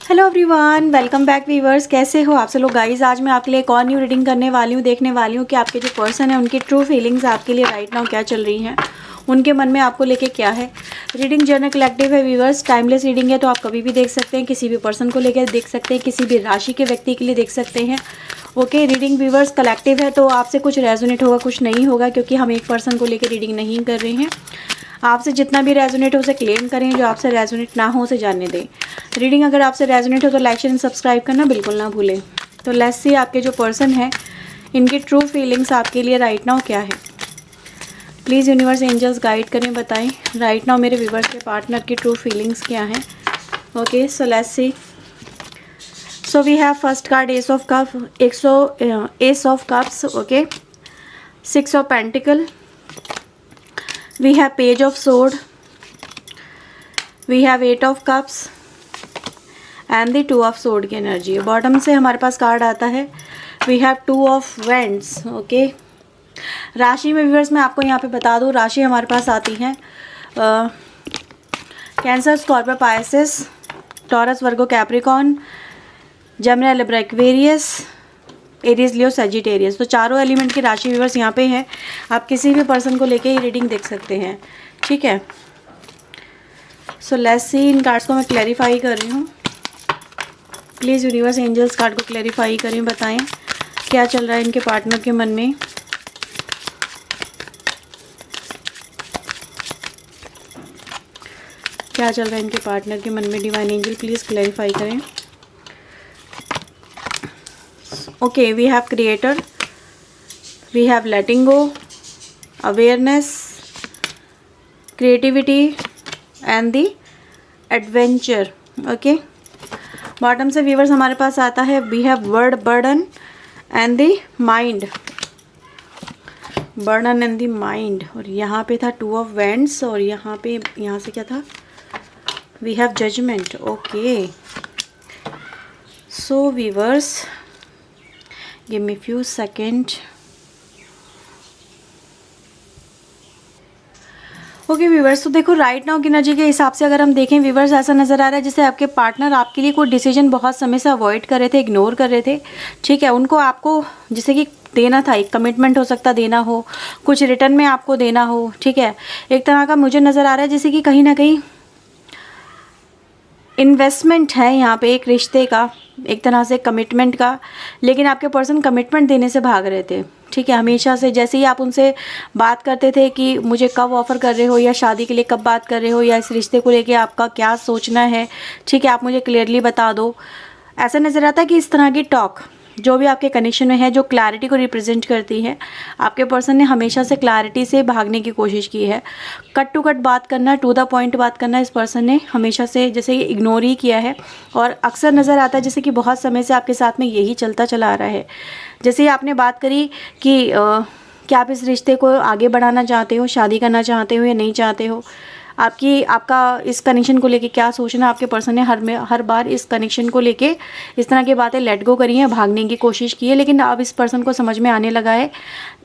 Hello everyone, welcome back viewers. कैसे हो आप सब लोग गाइस। आज मैं आपके लिए एक और न्यू रीडिंग करने वाली हूँ। देखने वाली हूँ कि आपके जो पर्सन है उनकी ट्रू फीलिंग्स आपके लिए राइट नाउ क्या चल रही हैं, उनके मन में आपको लेके क्या है। रीडिंग जर्नल कलेक्टिव है व्यूअर्स, टाइमलेस रीडिंग है, तो आप कभी भी देख सकते हैं, किसी भी पर्सन को लेकर देख सकते हैं, किसी भी राशि के व्यक्ति के लिए देख सकते हैं। ओके, रीडिंग व्यूअर्स कलेक्टिव है, तो आपसे कुछ रेजोनेट होगा, कुछ नहीं होगा, क्योंकि हम एक पर्सन को लेकर रीडिंग नहीं कर रहे हैं। आपसे जितना भी रेजोनेट हो उसे क्लेम करें, जो आपसे रेजोनेट ना हो उसे जानने दें। रीडिंग अगर आपसे रेजोनेट हो तो लाइक शेयर एंड सब्सक्राइब करना बिल्कुल ना भूलें। तो लेट्स सी आपके जो पर्सन है इनकी ट्रू फीलिंग्स आपके लिए राइट नाउ क्या है। प्लीज़ यूनिवर्स एंजल्स गाइड करें, बताएं राइट नाउ मेरे व्यूअर्स के पार्टनर की ट्रू फीलिंग्स क्या हैं। Okay, so let's see. So we have first card ace of cup, ace of cups, okay, 6 of pentacle, we have page of sword, we have 8 of cups and the 2 of sword की energy. Bottom से हमारे पास card आता है we have 2 of wands। Okay, राशि में viewers मैं आपको यहाँ पे बता दूँ, राशि हमारे पास आती है Cancer, Scorpio, Pisces, Taurus, Virgo, Capricorn, Gemini, Libra, Aquarius, Aries, Leo, Sagittarius. तो चारों एलिमेंट की राशि व्यूअर्स यहाँ पे है। आप किसी भी पर्सन को लेके ही रीडिंग देख सकते हैं, ठीक है। सो लेट्स सी, इन कार्ड्स को मैं क्लैरिफाई कर रही हूँ। प्लीज़ यूनिवर्स एंजल्स कार्ड को क्लैरिफाई करें, बताएं क्या चल रहा है इनके पार्टनर के मन में। क्या चल रहा है इनके पार्टनर के मन में, डिवाइन एंजल प्लीज़ क्लैरिफाई करें। Okay, we have creator, we have letting go, awareness, creativity and the adventure। okay, bottom से व्यूअर्स हमारे पास आता है we have word, burden and the mind, burden and the mind। और यहाँ पे था 2 of wands और यहाँ से क्या था, we have judgment। okay, so viewers give me few second। Okay viewers, तो देखो राइट नाउ की एनर्जी के हिसाब से अगर हम देखें व्यूवर्स, ऐसा नज़र आ रहा है जैसे आपके पार्टनर आपके लिए कोई डिसीजन बहुत समय से अवॉइड कर रहे थे, इग्नोर कर रहे थे, ठीक है। उनको आपको जैसे कि देना था, एक कमिटमेंट हो सकता देना हो, कुछ रिटर्न में आपको देना हो, ठीक है। एक तरह का मुझे नज़र आ रहा है जैसे कि कहीं ना कहीं इन्वेस्टमेंट है यहाँ पे, एक रिश्ते का, एक तरह से कमिटमेंट का, लेकिन आपके पर्सन कमिटमेंट देने से भाग रहे थे, ठीक है। हमेशा से जैसे ही आप उनसे बात करते थे कि मुझे कब ऑफ़र कर रहे हो, या शादी के लिए कब बात कर रहे हो, या इस रिश्ते को लेके आपका क्या सोचना है, ठीक है, आप मुझे क्लियरली बता दो। ऐसा नज़र आता है कि इस तरह की टॉक जो भी आपके कनेक्शन में है, जो क्लैरिटी को रिप्रेजेंट करती है, आपके पर्सन ने हमेशा से क्लैरिटी से भागने की कोशिश की है। कट टू कट बात करना, टू द पॉइंट बात करना इस पर्सन ने हमेशा से जैसे ये इग्नोर ही किया है। और अक्सर नज़र आता है जैसे कि बहुत समय से आपके साथ में यही चलता चला आ रहा है। जैसे ही आपने बात करी कि क्या आप इस रिश्ते को आगे बढ़ाना चाहते हो, शादी करना चाहते हो या नहीं चाहते हो, आपका इस कनेक्शन को लेके क्या सोचना, आपके पर्सन ने हर बार इस कनेक्शन को लेके इस तरह की बातें लेट गो करी हैं, भागने की कोशिश की है, लेकिन अब इस पर्सन को समझ में आने लगा है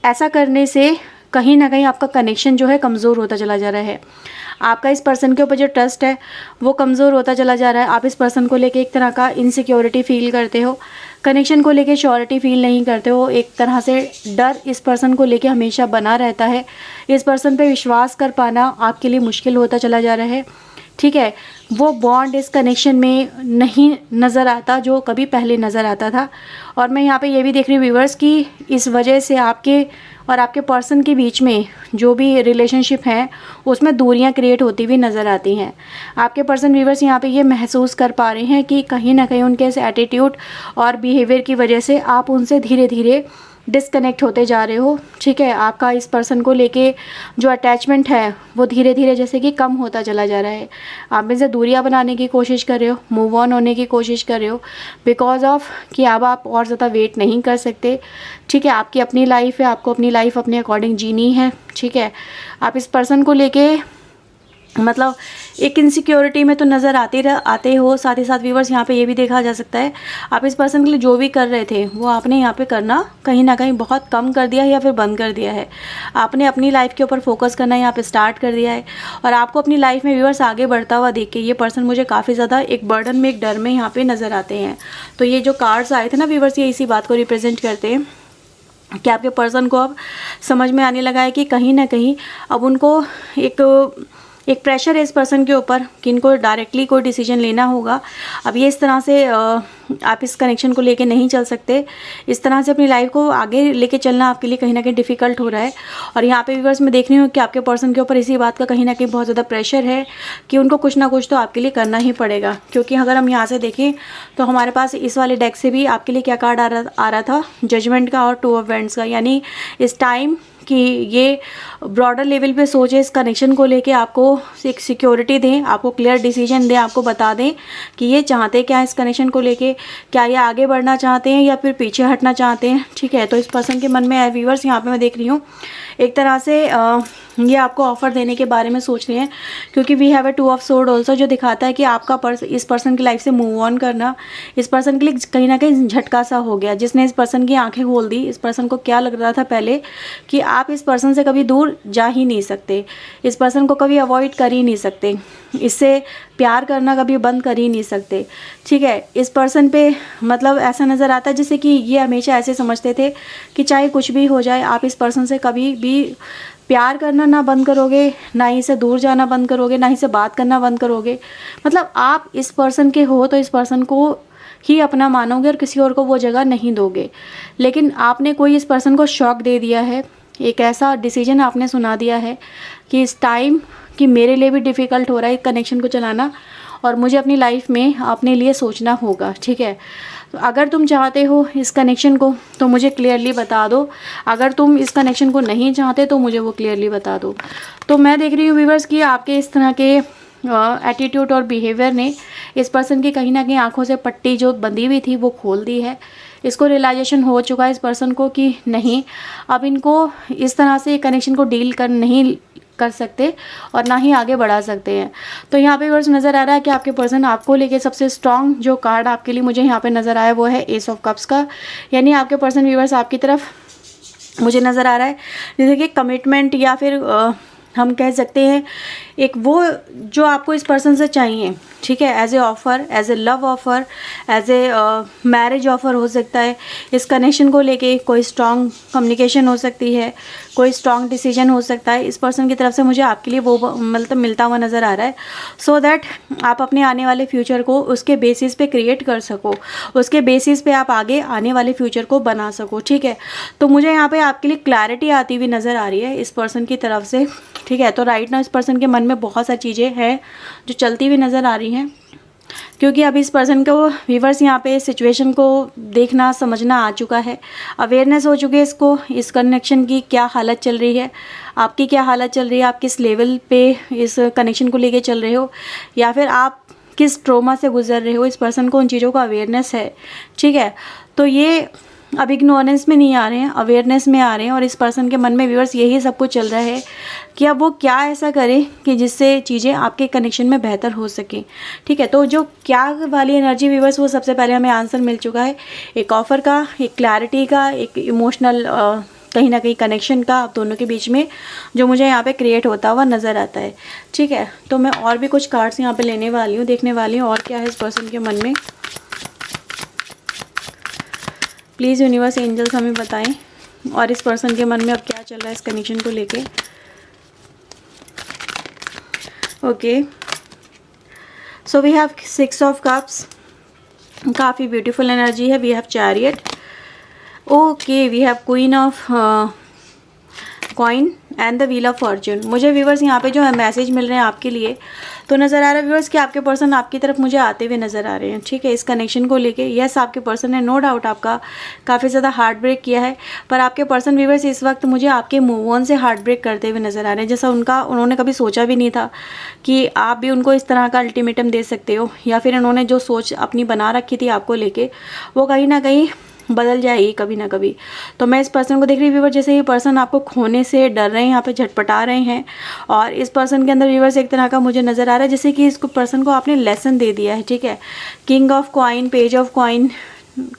ऐसा करने से कहीं ना कहीं आपका कनेक्शन जो है कमज़ोर होता चला जा रहा है। आपका इस पर्सन के ऊपर जो ट्रस्ट है वो कमज़ोर होता चला जा रहा है। आप इस पर्सन को लेके एक तरह का इनसिक्योरिटी फील करते हो, कनेक्शन को लेके श्योरिटी फील नहीं करते हो, एक तरह से डर इस पर्सन को लेके हमेशा बना रहता है। इस पर्सन पे विश्वास कर पाना आपके लिए मुश्किल होता चला जा रहा है, ठीक है। वो बॉन्ड इस कनेक्शन में नहीं नज़र आता जो कभी पहले नज़र आता था। और मैं यहाँ पे ये भी देख रही हूँ व्यूवर्स कि इस वजह से आपके और आपके पर्सन के बीच में जो भी रिलेशनशिप है उसमें दूरियां क्रिएट होती हुई नज़र आती हैं। आपके पर्सन व्यूवर्स यहाँ पे ये महसूस कर पा रहे हैं कि कहीं ना कहीं उनके इस एटीट्यूड और बिहेवियर की वजह से आप उनसे धीरे धीरे डिस्कनेक्ट होते जा रहे हो, ठीक है। आपका इस पर्सन को लेके जो अटैचमेंट है वो धीरे धीरे जैसे कि कम होता चला जा रहा है। आप इनसे दूरियां बनाने की कोशिश कर रहे हो, मूव ऑन होने की कोशिश कर रहे हो, बिकॉज ऑफ कि अब आप और ज़्यादा वेट नहीं कर सकते, ठीक है। आपकी अपनी लाइफ है, आपको अपनी लाइफ अपने अकॉर्डिंग जीनी है, ठीक है। आप इस पर्सन को लेके मतलब एक इनसिक्योरिटी में तो नज़र आते हो। साथ ही साथ व्यूवर्स यहाँ पे ये भी देखा जा सकता है आप इस पर्सन के लिए जो भी कर रहे थे वो आपने यहाँ पे करना कहीं ना कहीं बहुत कम कर दिया है या फिर बंद कर दिया है। आपने अपनी लाइफ के ऊपर फोकस करना यहाँ पे स्टार्ट कर दिया है और आपको अपनी लाइफ में व्यूवर्स आगे बढ़ता हुआ देख के ये पर्सन मुझे काफ़ी ज़्यादा एक बर्डन में, एक डर में यहाँ पर नज़र आते हैं। तो ये जो कार्ड्स आए थे ना व्यूवर्स, ये इसी बात को रिप्रेजेंट करते हैं कि आपके पर्सन को अब समझ में आने लगा है कि कहीं ना कहीं अब उनको एक प्रेशर है इस पर्सन के ऊपर कि इनको डायरेक्टली कोई डिसीजन लेना होगा। अब ये इस तरह से आप इस कनेक्शन को लेके नहीं चल सकते। इस तरह से अपनी लाइफ को आगे लेके चलना आपके लिए कहीं ना कहीं डिफ़िकल्ट हो रहा है। और यहाँ पे व्यूअर्स मैं देख रही हूँ कि आपके पर्सन के ऊपर इसी बात का कहीं ना कहीं बहुत ज़्यादा प्रेशर है कि उनको कुछ ना कुछ तो आपके लिए करना ही पड़ेगा। क्योंकि अगर हम यहाँ से देखें तो हमारे पास इस वाले डेक से भी आपके लिए क्या कार्ड आ रहा था, जजमेंट का और टू ऑफ वैंड्स का। यानी इस टाइम कि ये ब्रॉडर लेवल पे सोचे इस कनेक्शन को लेके, आपको एक सिक्योरिटी दें, आपको क्लियर डिसीजन दें, आपको बता दें कि ये चाहते क्या है इस कनेक्शन को लेके, क्या ये आगे बढ़ना चाहते हैं या फिर पीछे हटना चाहते हैं। ठीक है, तो इस पर्सन के मन में है व्यूअर्स, यहाँ पे मैं देख रही हूँ एक तरह से ये आपको ऑफ़र देने के बारे में सोच रहे हैं। क्योंकि we have a two of sword also, जो दिखाता है कि आपका इस पर्सन की लाइफ से मूव ऑन करना इस पर्सन के लिए कहीं ना कहीं झटका सा हो गया, जिसने इस पर्सन की आंखें खोल दी। इस पर्सन को क्या लग रहा था पहले कि आप इस पर्सन से कभी दूर जा ही नहीं सकते, इस पर्सन को कभी अवॉइड कर ही नहीं सकते, इससे प्यार करना कभी बंद कर ही नहीं सकते। ठीक है, इस पर्सन पे मतलब ऐसा नज़र आता है जैसे कि ये हमेशा ऐसे समझते थे कि चाहे कुछ भी हो जाए आप इस पर्सन से कभी भी प्यार करना ना बंद करोगे, ना ही से दूर जाना बंद करोगे, ना ही से बात करना बंद करोगे। मतलब आप इस पर्सन के हो तो इस पर्सन को ही अपना मानोगे और किसी और को वो जगह नहीं दोगे। लेकिन आपने कोई इस पर्सन को शॉक दे दिया है, एक ऐसा डिसीजन आपने सुना दिया है कि इस टाइम कि मेरे लिए भी डिफ़िकल्ट हो रहा है कनेक्शन को चलाना और मुझे अपनी लाइफ में अपने लिए सोचना होगा। ठीक है, तो अगर तुम चाहते हो इस कनेक्शन को तो मुझे क्लियरली बता दो, अगर तुम इस कनेक्शन को नहीं चाहते तो मुझे वो क्लियरली बता दो। तो मैं देख रही हूँ व्यूअर्स कि आपके इस तरह के एटीट्यूड और बिहेवियर ने इस पर्सन की कहीं ना कहीं आंखों से पट्टी जो बंधी हुई थी वो खोल दी है। इसको रियलाइजेशन हो चुका है इस पर्सन को कि नहीं, अब इनको इस तरह से कनेक्शन को डील नहीं कर सकते और ना ही आगे बढ़ा सकते हैं। तो यहाँ पे वर्स नज़र आ रहा है कि आपके पर्सन आपको लेके सबसे स्ट्रॉन्ग जो कार्ड आपके लिए मुझे यहाँ पे नज़र आया वो है एस ऑफ कप्स का। यानी आपके पर्सन व्यूअर्स आपकी तरफ मुझे नज़र आ रहा है जैसे कि कमिटमेंट या फिर हम कह सकते हैं एक वो जो आपको इस पर्सन से चाहिए। ठीक है, as a offer, as a love offer, as a marriage offer हो सकता है। इस कनेक्शन को लेके कोई स्ट्रॉन्ग कम्युनिकेशन हो सकती है, कोई स्ट्रॉन्ग डिसीजन हो सकता है इस पर्सन की तरफ से मुझे आपके लिए वो मतलब मिलता हुआ नज़र आ रहा है। सो दैट आप अपने आने वाले फ्यूचर को उसके बेसिस पे क्रिएट कर सको, उसके बेसिस पे आप आगे आने वाले फ्यूचर को बना सको। ठीक है, तो मुझे यहाँ पे आपके लिए क्लैरिटी आती हुई नज़र आ रही है इस पर्सन की तरफ से। ठीक है, तो राइट ना इस पर्सन के मन में बहुत सारी चीज़ें हैं जो चलती हुई नज़र आ रही हैं। क्योंकि अभी इस पर्सन को व्यूअर्स यहाँ पे सिचुएशन को देखना समझना आ चुका है, अवेयरनेस हो चुकी है इसको, इस कनेक्शन की क्या हालत चल रही है, आपकी क्या हालत चल रही है, आप किस लेवल पे इस कनेक्शन को लेके चल रहे हो या फिर आप किस ट्रॉमा से गुजर रहे हो। इस पर्सन को उन चीज़ों का अवेयरनेस है। ठीक है, तो ये अब इग्नोरेंस में नहीं आ रहे हैं, अवेयरनेस में आ रहे हैं और इस पर्सन के मन में व्यूअर्स यही सब कुछ चल रहा है कि अब वो क्या ऐसा करे कि जिससे चीज़ें आपके कनेक्शन में बेहतर हो सकें। ठीक है, तो जो क्या वाली एनर्जी व्यूअर्स वो सबसे पहले हमें आंसर मिल चुका है, एक ऑफ़र का, एक क्लैरिटी का, एक इमोशनल कहीं ना कहीं कनेक्शन का आप दोनों के बीच में जो मुझे यहाँ पे क्रिएट होता हुआ नज़र आता है। ठीक है, तो मैं और भी कुछ कार्ड्स यहाँ पे लेने वाली हूँ, देखने वाली हूँ और क्या है इस पर्सन के मन में। प्लीज़ यूनिवर्स एंजल्स हमें बताएं और इस पर्सन के मन में अब क्या चल रहा है इस कनेक्शन को लेके। Okay, so we have 6 of cups, काफ़ी ब्यूटीफुल एनर्जी है। We have chariot, okay, we have queen of coin and the wheel of fortune. मुझे व्यूवर्स यहाँ पे जो है मैसेज मिल रहे हैं आपके लिए, तो नज़र आ रहा है व्यूवर्स कि आपके पर्सन आपकी तरफ मुझे आते हुए नज़र आ रहे हैं। ठीक है, इस कनेक्शन को लेके यस आपके पर्सन ने नो डाउट आपका काफ़ी ज़्यादा हार्ट ब्रेक किया है, पर आपके पर्सन व्यूवर्स इस वक्त मुझे आपके मूव ऑन से हार्ट ब्रेक करते हुए नज़र आ रहे हैं। जैसा उन्होंने कभी सोचा भी नहीं था कि आप भी उनको इस तरह का अल्टीमेटम दे सकते हो, या फिर उन्होंने जो सोच अपनी बना रखी थी आपको लेके वो कहीं ना कहीं बदल जाएगी कभी ना कभी। तो मैं इस पर्सन को देख रही व्यूवर, जैसे ये पर्सन आपको खोने से डर रहे हैं, यहाँ पे झटपटा रहे हैं। और इस पर्सन के अंदर व्यूवर्स एक तरह का मुझे नज़र आ रहा है जैसे कि इस पर्सन को आपने लेसन दे दिया है, ठीक है। King of coin, page of coin,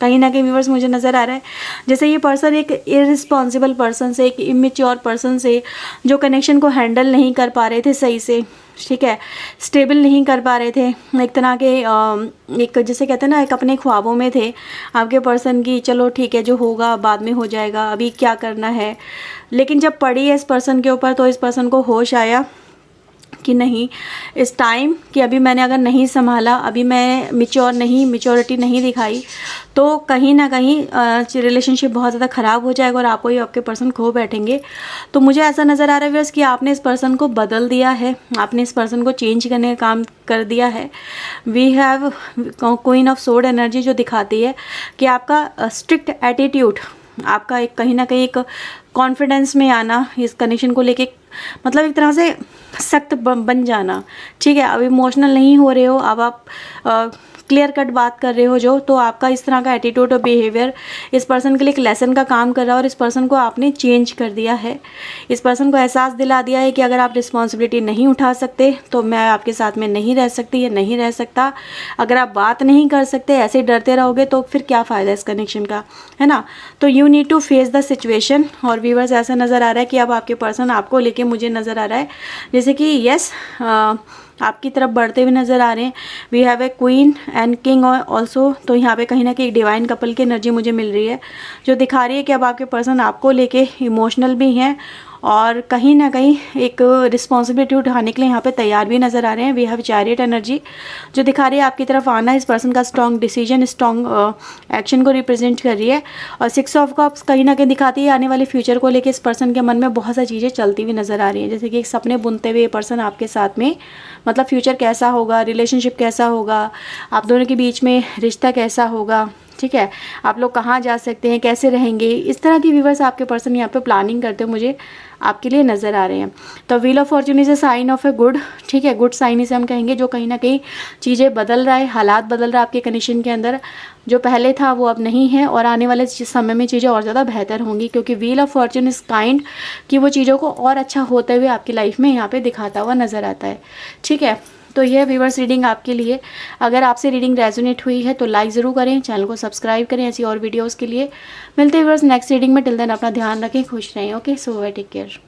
कहीं ना कहीं व्यूवर्स मुझे नज़र आ रहा है जैसे ये पर्सन एक इररिस्पॉन्सिबल पर्सन से, एक इमेच्योर पर्सन से, जो कनेक्शन को हैंडल नहीं कर पा रहे थे सही से, ठीक है, स्टेबल नहीं कर पा रहे थे, एक तरह के एक जैसे कहते हैं ना, एक अपने ख्वाबों में थे आपके पर्सन की, चलो ठीक है जो होगा बाद में हो जाएगा, अभी क्या करना है। लेकिन जब पड़ी है इस पर्सन के ऊपर तो इस पर्सन को होश आया कि नहीं, इस टाइम कि अभी मैंने अगर नहीं संभाला, अभी मैं मैच्योरिटी नहीं दिखाई, तो कहीं ना कहीं रिलेशनशिप बहुत ज़्यादा ख़राब हो जाएगा और आपको ही आपके पर्सन खो बैठेंगे। तो मुझे ऐसा नज़र आ रहा है व्यूअर्स कि आपने इस पर्सन को बदल दिया है, आपने इस पर्सन को चेंज करने का काम कर दिया है। We have queen of sword energy जो दिखाती है कि आपका स्ट्रिक्ट एटीट्यूड, आपका एक कहीं ना कहीं एक कॉन्फिडेंस में आना, इस कनेक्शन को लेके मतलब एक तरह से सख्त बन जाना, ठीक है। अब इमोशनल नहीं हो रहे हो, अब आप क्लियर कट बात कर रहे हो जो, तो आपका इस तरह का एटीट्यूड और बिहेवियर इस पर्सन के लिए एक लेसन का काम कर रहा है और इस पर्सन को आपने चेंज कर दिया है। इस पर्सन को एहसास दिला दिया है कि अगर आप रिस्पॉन्सिबिलिटी नहीं उठा सकते तो मैं आपके साथ में नहीं रह सकती या नहीं रह सकता। अगर आप बात नहीं कर सकते, ऐसे डरते रहोगे तो फिर क्या फ़ायदा इस कनेक्शन का, है ना। तो you need to face the situation. और व्यूअर्स ऐसा नज़र आ रहा है कि अब आपके पर्सन आपको लेके मुझे नज़र आ रहा है जैसे कि यस आपकी तरफ बढ़ते हुए नज़र आ रहे हैं। We have a queen and king also. तो यहाँ पे कहीं ना कहीं डिवाइन कपल की एनर्जी मुझे मिल रही है जो दिखा रही है कि अब आपके पर्सन आपको लेके इमोशनल भी हैं और कहीं ना कहीं एक रिस्पॉन्सिबिलिटी उठाने के लिए यहाँ पे तैयार भी नज़र आ रहे हैं। वी हैव चैरियट एनर्जी जो दिखा रही है आपकी तरफ आना इस पर्सन का स्ट्रॉन्ग डिसीजन, स्ट्रॉन्ग एक्शन को रिप्रेजेंट कर रही है। और 6 ऑफ कप्स कहीं ना कहीं दिखाती है आने वाले फ्यूचर को लेके इस पर्सन के मन में बहुत सारी चीज़ें चलती हुई नज़र आ रही हैं, जैसे कि एक सपने बुनते हुए ये पर्सन आपके साथ में, मतलब फ्यूचर कैसा होगा, रिलेशनशिप कैसा होगा, आप दोनों के बीच में रिश्ता कैसा होगा, ठीक है, आप लोग कहाँ जा सकते हैं, कैसे रहेंगे, इस तरह की व्यूवर्स आपके पर्सन यहाँ पे प्लानिंग करते हुए मुझे आपके लिए नज़र आ रहे हैं। तो wheel of fortune is a sign of a good, ठीक है, गुड साइन इसे हम कहेंगे, जो कहीं ना कहीं चीज़ें बदल रहा है, हालात बदल रहा है आपके कनेक्शन के अंदर, जो पहले था वो अब नहीं है और आने वाले समय में चीज़ें और ज़्यादा बेहतर होंगी, क्योंकि wheel of Fortune is kind कि वो चीज़ों को और अच्छा होते हुए आपकी लाइफ में यहाँ पे दिखाता हुआ नज़र आता है, ठीक है। तो यह व्यूवर्स रीडिंग आपके लिए। अगर आपसे रीडिंग रेजोनेट हुई है तो लाइक ज़रूर करें, चैनल को सब्सक्राइब करें ऐसी और वीडियोस के लिए। मिलते हैं व्यूवर्स नेक्स्ट रीडिंग में। टिल देन अपना ध्यान रखें, खुश रहें। Okay, so take care.